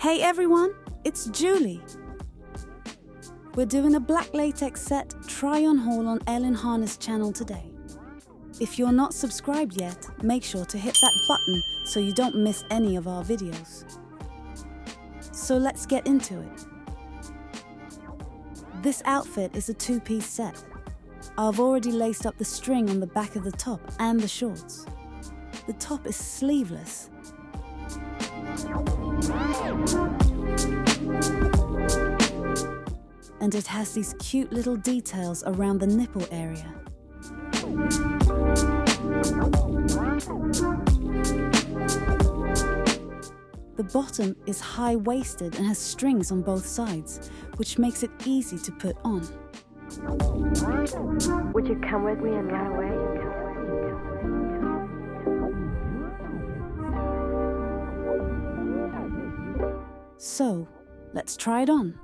Hey everyone, it's Julie. We're doing a black latex set try-on haul on Elinharness channel today. If you're not subscribed yet, make sure to hit that button so you don't miss any of our videos. So let's get into it. This outfit is a two-piece set. I've already laced up the string on the back of the top and the shorts. The top is sleeveless. And it has these cute little details around the nipple area. The bottom is high-waisted and has strings on both sides, which makes it easy to put on. Would you come with me and run away? So, let's try it on.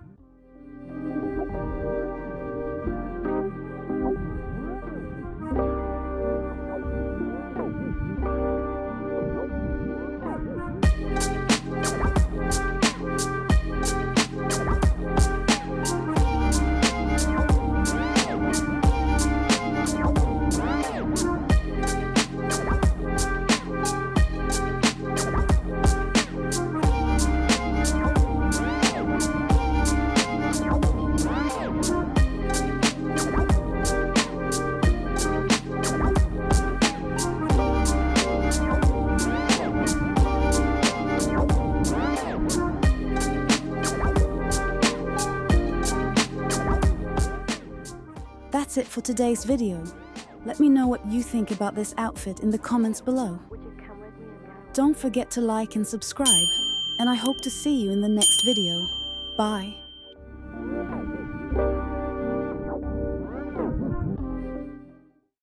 That's it for today's video. Let me know what you think about this outfit in the comments below. Don't forget to like and subscribe, and I hope to see you in the next video. Bye.